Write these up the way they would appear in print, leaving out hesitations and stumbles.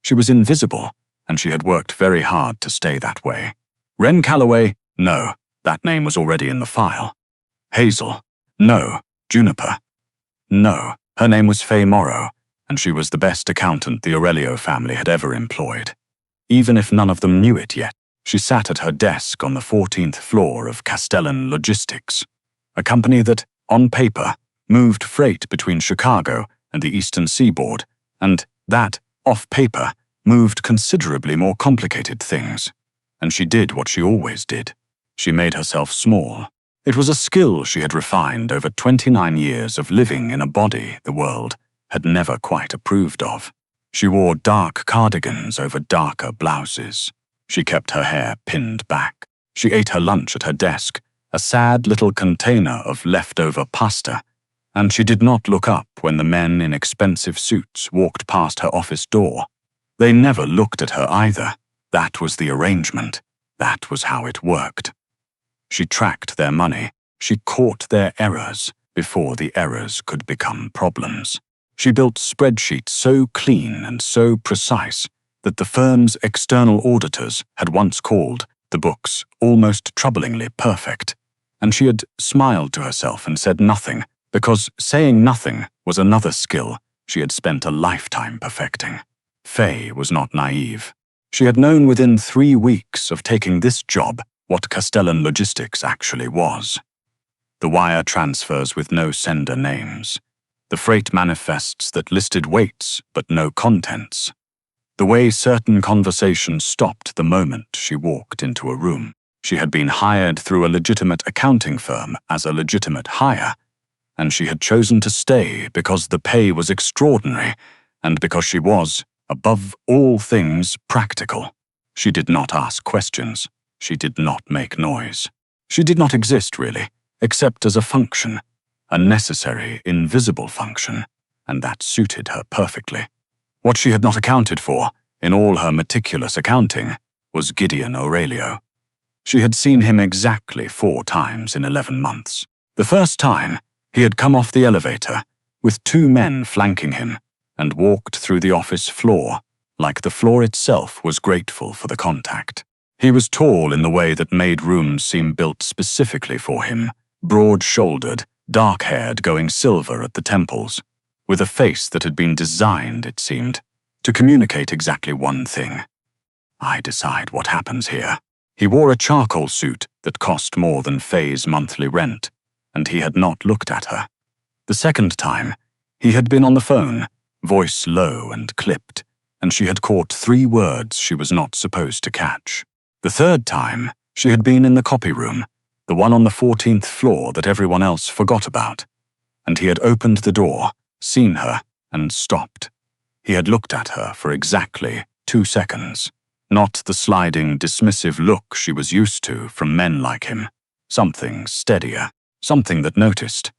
She was invisible, and she had worked very hard to stay that way. Wren Calloway? No, that name was already in the file. Hazel? No. Juniper? No, her name was Faye Morrow, and she was the best accountant the Aurelio family had ever employed. Even if none of them knew it yet, she sat at her desk on the 14th floor of Castellan Logistics, a company that, on paper, moved freight between Chicago and the eastern seaboard, and that, off paper, moved considerably more complicated things. And she did what she always did. She made herself small. It was a skill she had refined over 29 years of living in a body the world had never quite approved of. She wore dark cardigans over darker blouses. She kept her hair pinned back. She ate her lunch at her desk, a sad little container of leftover pasta, and she did not look up when the men in expensive suits walked past her office door. They never looked at her either. That was the arrangement. That was how it worked. She tracked their money. She caught their errors before the errors could become problems. She built spreadsheets so clean and so precise that the firm's external auditors had once called the books almost troublingly perfect. And she had smiled to herself and said nothing, because saying nothing was another skill she had spent a lifetime perfecting. Faye was not naive. She had known within 3 weeks of taking this job what Castellan Logistics actually was. The wire transfers with no sender names. The freight manifests that listed weights but no contents. The way certain conversations stopped the moment she walked into a room. She had been hired through a legitimate accounting firm as a legitimate hire, and she had chosen to stay because the pay was extraordinary and because she was, above all things, practical. She did not ask questions. She did not make noise. She did not exist, really, except as a function, a necessary, invisible function, and that suited her perfectly. What she had not accounted for, in all her meticulous accounting, was Gideon Aurelio. She had seen him exactly 4 times in 11 months. The first time, he had come off the elevator, with 2 men flanking him, and walked through the office floor, like the floor itself was grateful for the contact. He was tall in the way that made rooms seem built specifically for him, broad-shouldered, dark-haired, going silver at the temples, with a face that had been designed, it seemed, to communicate exactly one thing. I decide what happens here. He wore a charcoal suit that cost more than Faye's monthly rent, and he had not looked at her. The second time, he had been on the phone, voice low and clipped, and she had caught 3 words she was not supposed to catch. The third time, she had been in the copy room, the one on the 14th floor that everyone else forgot about, and he had opened the door, seen her, and stopped. He had looked at her for exactly 2 seconds. Not the sliding, dismissive look she was used to from men like him. Something steadier, something that noticed.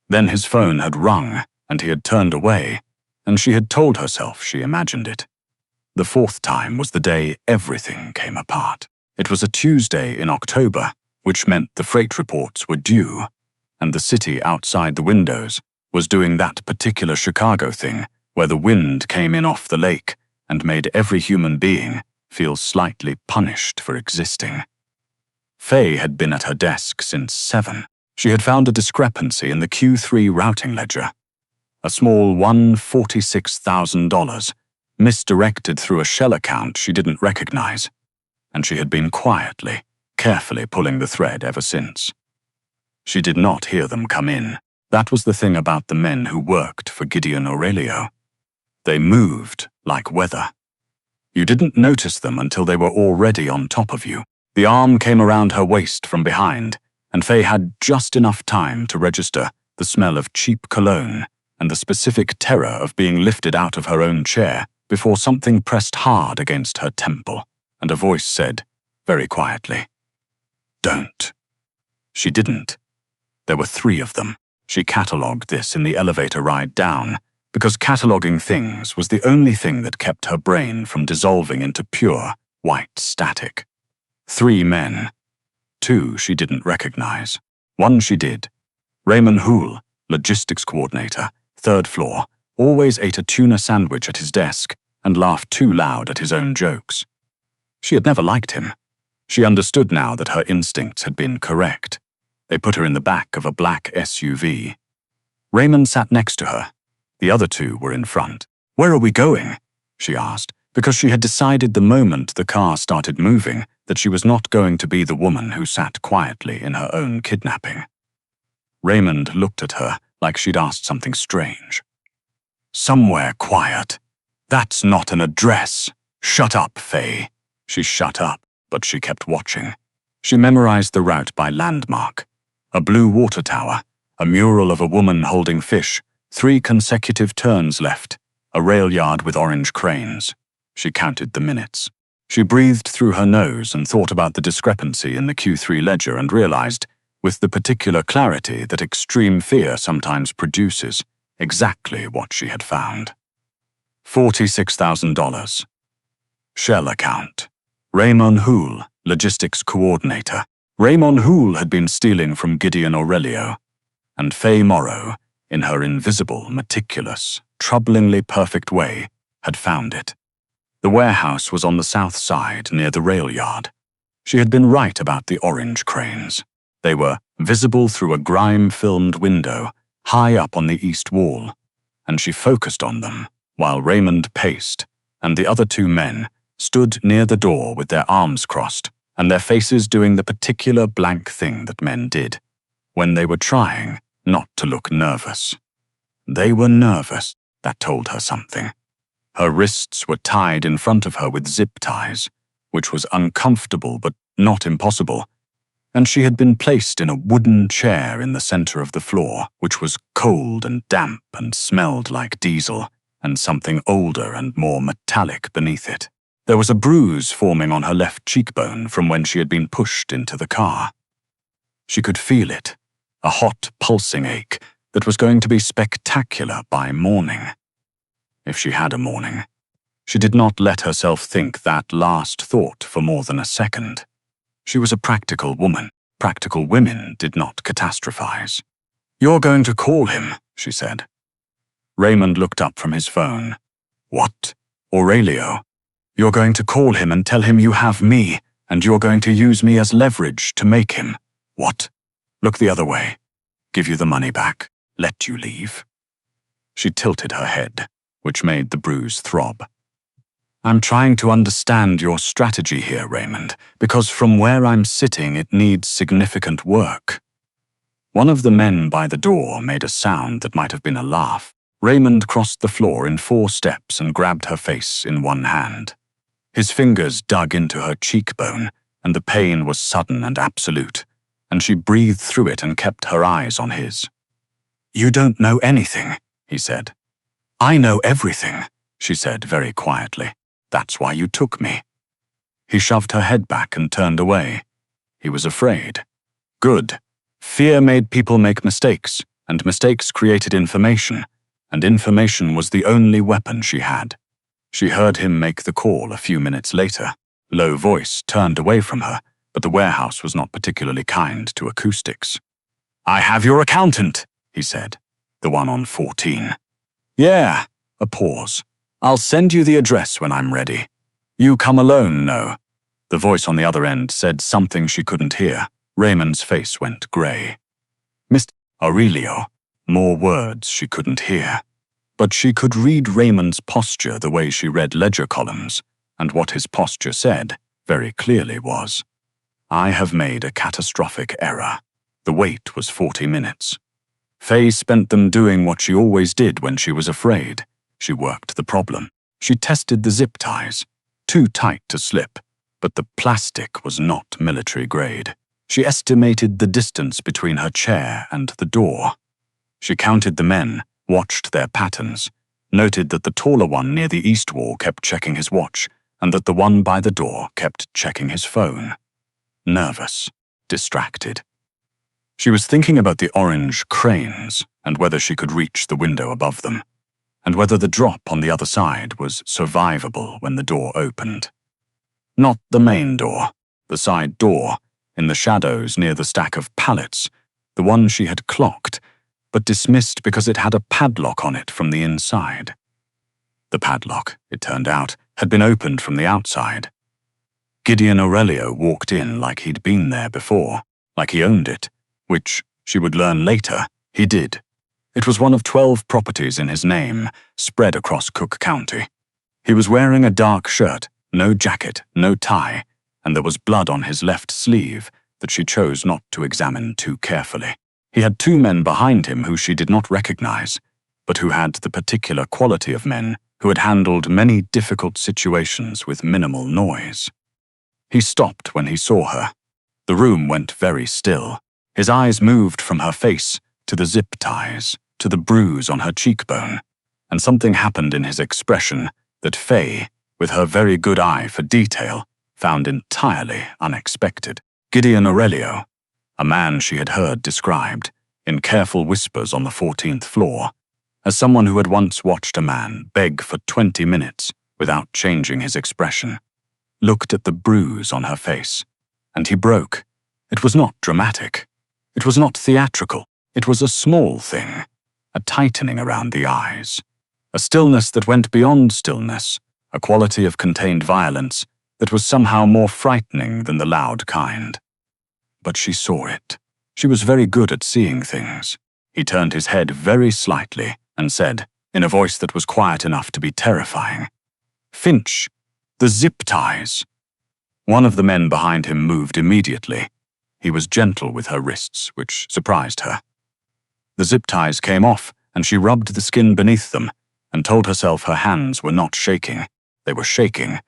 Then his phone had rung, and he had turned away, and she had told herself she imagined it. The 4th time was the day everything came apart. It was a Tuesday in October, which meant the freight reports were due, and the city outside the windows was doing that particular Chicago thing where the wind came in off the lake and made every human being feel slightly punished for existing. Faye had been at her desk since 7. She had found a discrepancy in the Q3 routing ledger. A small $146,000, misdirected through a shell account she didn't recognize, and she had been quietly, carefully pulling the thread ever since. She did not hear them come in. That was the thing about the men who worked for Gideon Aurelio. They moved like weather. You didn't notice them until they were already on top of you. The arm came around her waist from behind, and Faye had just enough time to register the smell of cheap cologne and the specific terror of being lifted out of her own chair before something pressed hard against her temple, and a voice said, very quietly, "Don't." She didn't. There were 3 of them. She catalogued this in the elevator ride down, because cataloguing things was the only thing that kept her brain from dissolving into pure, white static. 3 men. 2 she didn't recognize. 1 she did. Raymond Hoole, logistics coordinator, 3rd floor, always ate a tuna sandwich at his desk and laughed too loud at his own jokes. She had never liked him. She understood now that her instincts had been correct. They put her in the back of a black SUV. Raymond sat next to her. The other two were in front. "Where are we going?" she asked, because she had decided the moment the car started moving that she was not going to be the woman who sat quietly in her own kidnapping. Raymond looked at her like she'd asked something strange. "Somewhere quiet. That's not an address. Shut up, Faye." She shut up, but she kept watching. She memorized the route by landmark. A blue water tower, a mural of a woman holding fish, 3 consecutive turns left, a rail yard with orange cranes. She counted the minutes. She breathed through her nose and thought about the discrepancy in the Q3 ledger and realized, with the particular clarity that extreme fear sometimes produces, exactly what she had found. $46,000. Shell account. Raymond Houle, logistics coordinator. Raymond Houle had been stealing from Gideon Aurelio, and Faye Morrow, in her invisible, meticulous, troublingly perfect way, had found it. The warehouse was on the south side near the rail yard. She had been right about the orange cranes. They were visible through a grime-filmed window high up on the east wall, and she focused on them while Raymond paced, and the other 2 men stood near the door with their arms crossed and their faces doing the particular blank thing that men did when they were trying not to look nervous. They were nervous, that told her something. Her wrists were tied in front of her with zip ties, which was uncomfortable but not impossible, and she had been placed in a wooden chair in the center of the floor, which was cold and damp and smelled like diesel, and something older and more metallic beneath it. There was a bruise forming on her left cheekbone from when she had been pushed into the car. She could feel it, a hot, pulsing ache that was going to be spectacular by morning. If she had a morning. She did not let herself think that last thought for more than a second. She was a practical woman. Practical women did not catastrophize. "You're going to call him," she said. Raymond looked up from his phone. "What? Aurelio? You're going to call him and tell him you have me, and you're going to use me as leverage to make him. What? Look the other way. Give you the money back. Let you leave." She tilted her head, which made the bruise throb. "I'm trying to understand your strategy here, Raymond, because from where I'm sitting it needs significant work." One of the men by the door made a sound that might have been a laugh. Raymond crossed the floor in 4 steps and grabbed her face in one hand. His fingers dug into her cheekbone, and the pain was sudden and absolute, and she breathed through it and kept her eyes on his. "You don't know anything," he said. "I know everything," she said very quietly. "That's why you took me." He shoved her head back and turned away. He was afraid. Good. Fear made people make mistakes, and mistakes created information, and information was the only weapon she had. She heard him make the call a few minutes later. Low voice turned away from her, but the warehouse was not particularly kind to acoustics. "I have your accountant," he said, the one on 14. "Yeah," a pause. "I'll send you the address when I'm ready. You come alone, no?" The voice on the other end said something she couldn't hear. Raymond's face went grey. "Mr. Aurelio." More words she couldn't hear. But she could read Raymond's posture the way she read ledger columns, and what his posture said, very clearly was, "I have made a catastrophic error." The wait was 40 minutes. Faye spent them doing what she always did when she was afraid. She worked the problem. She tested the zip ties, too tight to slip, but the plastic was not military grade. She estimated the distance between her chair and the door. She counted the men, watched their patterns, noted that the taller one near the east wall kept checking his watch, and that the one by the door kept checking his phone. Nervous, distracted. She was thinking about the orange cranes and whether she could reach the window above them, and whether the drop on the other side was survivable when the door opened. Not the main door, the side door, in the shadows near the stack of pallets, the one she had clocked, but dismissed because it had a padlock on it from the inside. The padlock, it turned out, had been opened from the outside. Gideon Aurelio walked in like he'd been there before, like he owned it, which, she would learn later, he did. It was one of 12 properties in his name, spread across Cook County. He was wearing a dark shirt, no jacket, no tie, and there was blood on his left sleeve that she chose not to examine too carefully. He had 2 men behind him who she did not recognize, but who had the particular quality of men who had handled many difficult situations with minimal noise. He stopped when he saw her. The room went very still. His eyes moved from her face to the zip ties, to the bruise on her cheekbone, and something happened in his expression that Faye, with her very good eye for detail, found entirely unexpected. Gideon Aurelio, a man she had heard described, in careful whispers on the 14th floor, as someone who had once watched a man beg for 20 minutes without changing his expression, looked at the bruise on her face, and he broke. It was not dramatic. It was not theatrical. It was a small thing, a tightening around the eyes, a stillness that went beyond stillness, a quality of contained violence that was somehow more frightening than the loud kind. But she saw it. She was very good at seeing things. He turned his head very slightly and said, in a voice that was quiet enough to be terrifying, "Finch, the zip ties." One of the men behind him moved immediately. He was gentle with her wrists, which surprised her. The zip ties came off, and she rubbed the skin beneath them and told herself her hands were not shaking. They were shaking.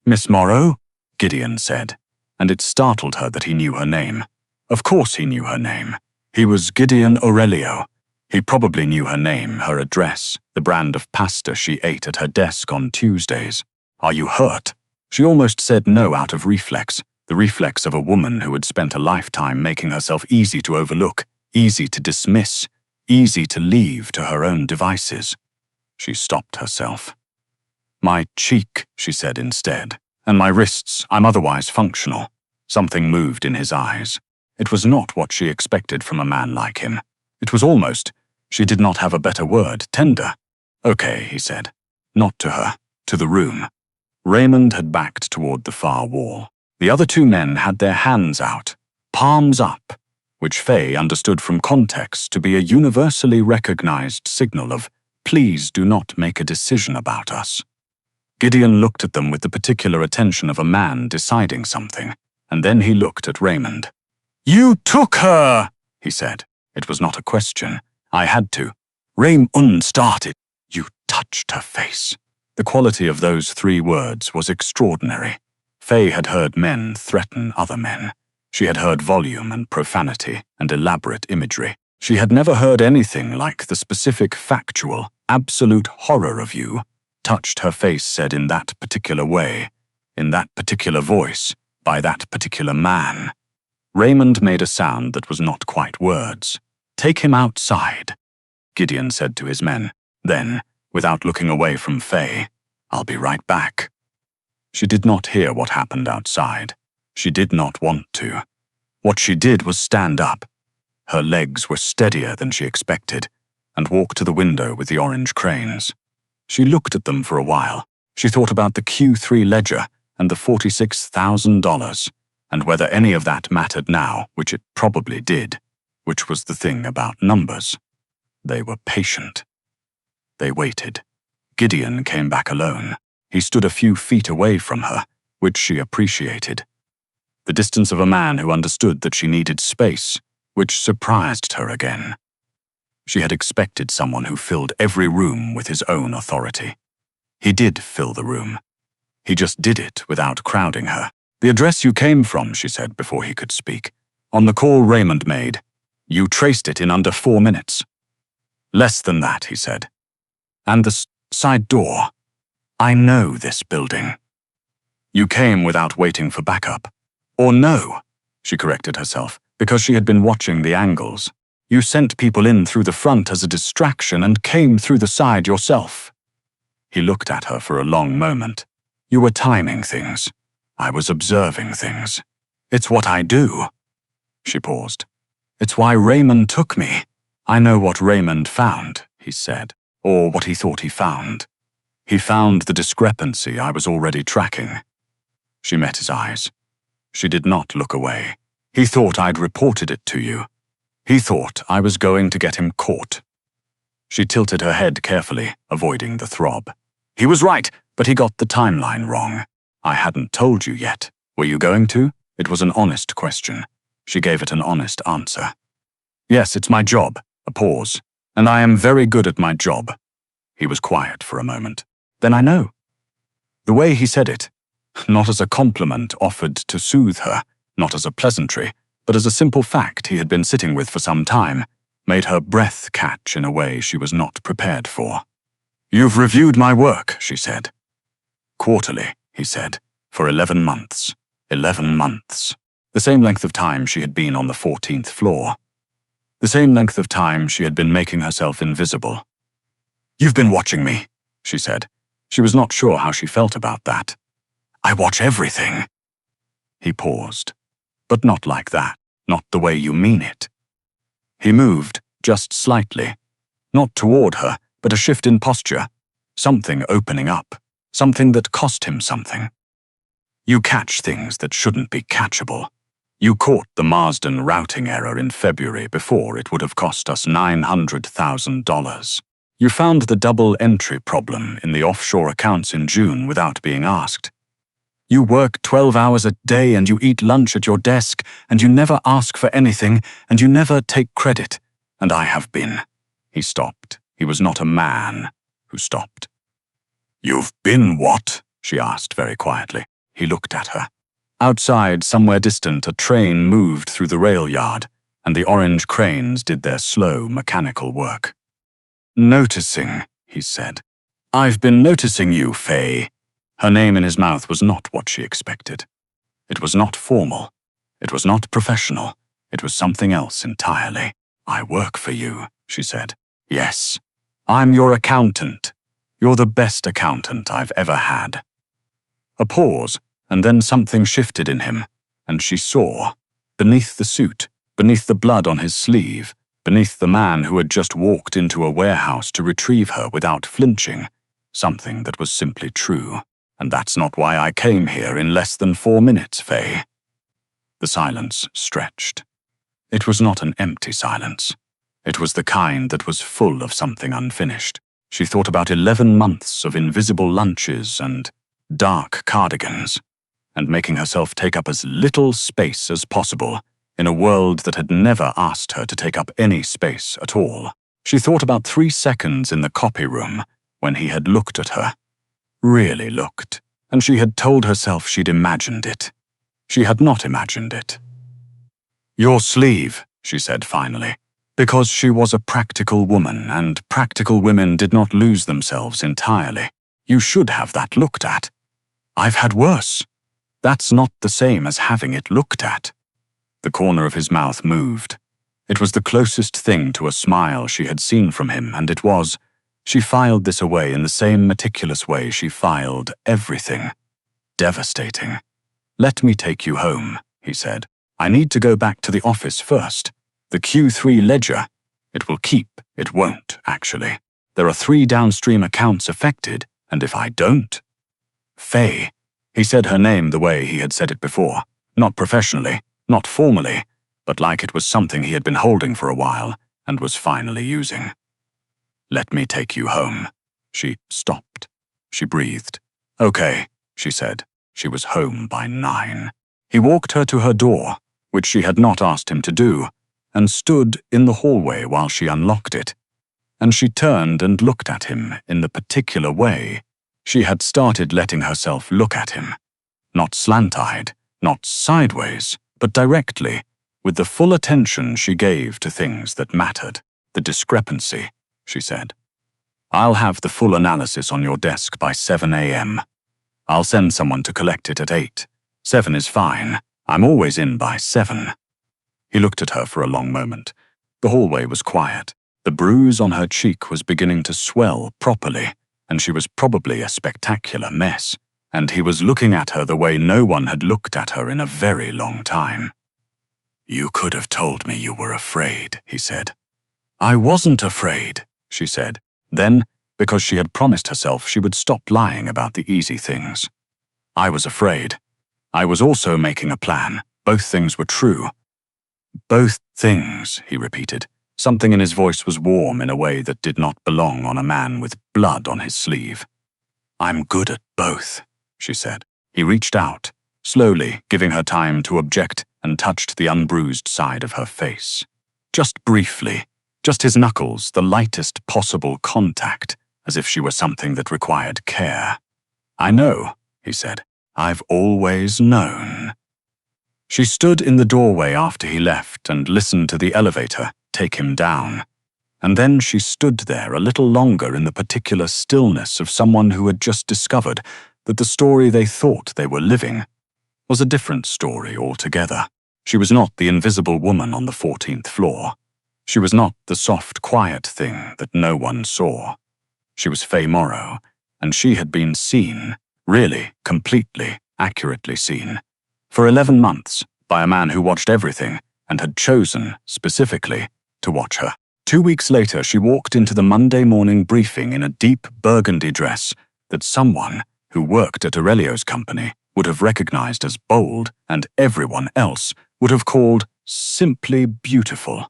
"Miss Morrow?" Gideon said, and it startled her that he knew her name. Of course he knew her name. He was Gideon Aurelio. He probably knew her name, her address, the brand of pasta she ate at her desk on Tuesdays. "Are you hurt?" She almost said no out of reflex, the reflex of a woman who had spent a lifetime making herself easy to overlook, easy to dismiss, easy to leave to her own devices. She stopped herself. "My cheek," she said instead, "and my wrists. I'm otherwise functional." Something moved in his eyes. It was not what she expected from a man like him. It was almost, she did not have a better word, tender. "Okay," he said. Not to her, to the room. Raymond had backed toward the far wall. The other 2 men had their hands out, palms up, which Faye understood from context to be a universally recognized signal of, "Please do not make a decision about us." Gideon looked at them with the particular attention of a man deciding something, and then he looked at Raymond. "You took her," he said. It was not a question. I had to. Raymond started. "You touched her face." The quality of those 3 words was extraordinary. Faye had heard men threaten other men. She had heard volume and profanity and elaborate imagery. She had never heard anything like the specific factual, absolute horror of you, touched her face said in that particular way, in that particular voice, by that particular man. Raymond made a sound that was not quite words. "Take him outside," Gideon said to his men. Then, without looking away from Faye, "I'll be right back." She did not hear what happened outside. She did not want to. What she did was stand up. Her legs were steadier than she expected, and walk to the window with the orange cranes. She looked at them for a while. She thought about the Q3 ledger and the $46,000, and whether any of that mattered now, which it probably did, which was the thing about numbers. They were patient. They waited. Gideon came back alone. He stood a few feet away from her, which she appreciated. The distance of a man who understood that she needed space, which surprised her again. She had expected someone who filled every room with his own authority. He did fill the room. He just did it without crowding her. "The address you came from," she said before he could speak. "On the call Raymond made. You traced it in under 4 minutes." "Less than that," he said. "And the side door. I know this building." "You came without waiting for backup." "Or no," she corrected herself, because she had been watching the angles. "You sent people in through the front as a distraction and came through the side yourself." He looked at her for a long moment. "You were timing things. I was observing things. It's what I do." She paused. "It's why Raymond took me. I know what Raymond found," he said, "or what he thought he found." He found the discrepancy I was already tracking. She met his eyes. She did not look away. He thought I'd reported it to you. He thought I was going to get him caught. She tilted her head carefully, avoiding the throb. He was right, but he got the timeline wrong. I hadn't told you yet. Were you going to? It was an honest question. She gave it an honest answer. Yes, it's my job. A pause. And I am very good at my job. He was quiet for a moment. Then I know. The way he said it, not as a compliment offered to soothe her, not as a pleasantry, but as a simple fact he had been sitting with for some time, made her breath catch in a way she was not prepared for. You've reviewed my work, she said. Quarterly, he said, for 11 months. 11 months. The same length of time she had been on the 14th floor. The same length of time she had been making herself invisible. You've been watching me, she said. She was not sure how she felt about that. I watch everything. He paused. But not like that, not the way you mean it. He moved, just slightly. Not toward her, but a shift in posture. Something opening up. Something that cost him something. You catch things that shouldn't be catchable. You caught the Marsden routing error in February before it would have cost us $900,000. You found the double entry problem in the offshore accounts in June without being asked. You work 12 hours a day and you eat lunch at your desk and you never ask for anything and you never take credit. And I have been. He stopped. He was not a man who stopped. You've been what? She asked very quietly. He looked at her. Outside, somewhere distant, a train moved through the rail yard, and the orange cranes did their slow, mechanical work. Noticing, he said. I've been noticing you, Faye. Her name in his mouth was not what she expected. It was not formal. It was not professional. It was something else entirely. I work for you, she said. Yes. I'm your accountant. You're the best accountant I've ever had. A pause, and then something shifted in him, and she saw, beneath the suit, beneath the blood on his sleeve, beneath the man who had just walked into a warehouse to retrieve her without flinching, something that was simply true. And that's not why I came here in less than 4 minutes, Faye. The silence stretched. It was not an empty silence. It was the kind that was full of something unfinished. She thought about 11 months of invisible lunches and dark cardigans, and making herself take up as little space as possible in a world that had never asked her to take up any space at all. She thought about 3 seconds in the copy room when he had looked at her. Really looked, and she had told herself she'd imagined it. She had not imagined it. Your sleeve, she said finally, because she was a practical woman, and practical women did not lose themselves entirely. You should have that looked at. I've had worse. That's not the same as having it looked at. The corner of his mouth moved. It was the closest thing to a smile she had seen from him, and it was, she filed this away in the same meticulous way she filed everything. Devastating. Let me take you home, he said. I need to go back to the office first. The Q3 ledger. It will keep, it won't, actually. There are 3 downstream accounts affected, and if I don't... Faye. He said her name the way he had said it before. Not professionally, not formally, but like it was something he had been holding for a while and was finally using. Let me take you home. She stopped. She breathed. Okay, she said. She was home by 9. He walked her to her door, which she had not asked him to do, and stood in the hallway while she unlocked it. And she turned and looked at him in the particular way she had started letting herself look at him. Not slant-eyed, not sideways, but directly, with the full attention she gave to things that mattered. The discrepancy, she said. I'll have the full analysis on your desk by 7 a.m. I'll send someone to collect it at 8. 7 is fine. I'm always in by 7. He looked at her for a long moment. The hallway was quiet. The bruise on her cheek was beginning to swell properly, and she was probably a spectacular mess, and he was looking at her the way no one had looked at her in a very long time. You could have told me you were afraid, he said. I wasn't afraid, she said. Then, because she had promised herself she would stop lying about the easy things. I was afraid. I was also making a plan. Both things were true. Both things, he repeated. Something in his voice was warm in a way that did not belong on a man with blood on his sleeve. I'm good at both, she said. He reached out, slowly giving her time to object, and touched the unbruised side of her face. Just briefly, just his knuckles, the lightest possible contact, as if she were something that required care. I know, he said. I've always known. She stood in the doorway after he left and listened to the elevator take him down. And then she stood there a little longer in the particular stillness of someone who had just discovered that the story they thought they were living was a different story altogether. She was not the invisible woman on the 14th floor. She was not the soft, quiet thing that no one saw. She was Faye Morrow, and she had been seen, really, completely, accurately seen, for 11 months by a man who watched everything and had chosen, specifically, to watch her. 2 weeks later, she walked into the Monday morning briefing in a deep burgundy dress that someone who worked at Aurelio's company would have recognized as bold and everyone else would have called simply beautiful.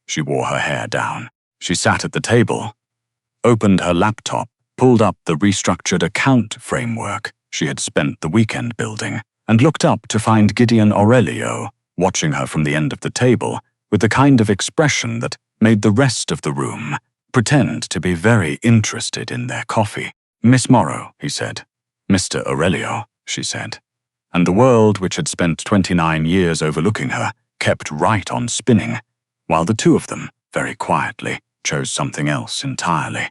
She wore her hair down. She sat at the table, opened her laptop, pulled up the restructured account framework she had spent the weekend building, and looked up to find Gideon Aurelio watching her from the end of the table with the kind of expression that made the rest of the room pretend to be very interested in their coffee. Miss Morrow, he said. Mr. Aurelio, she said. And the world, which had spent 29 years overlooking her, kept right on spinning, while the two of them, very quietly, chose something else entirely.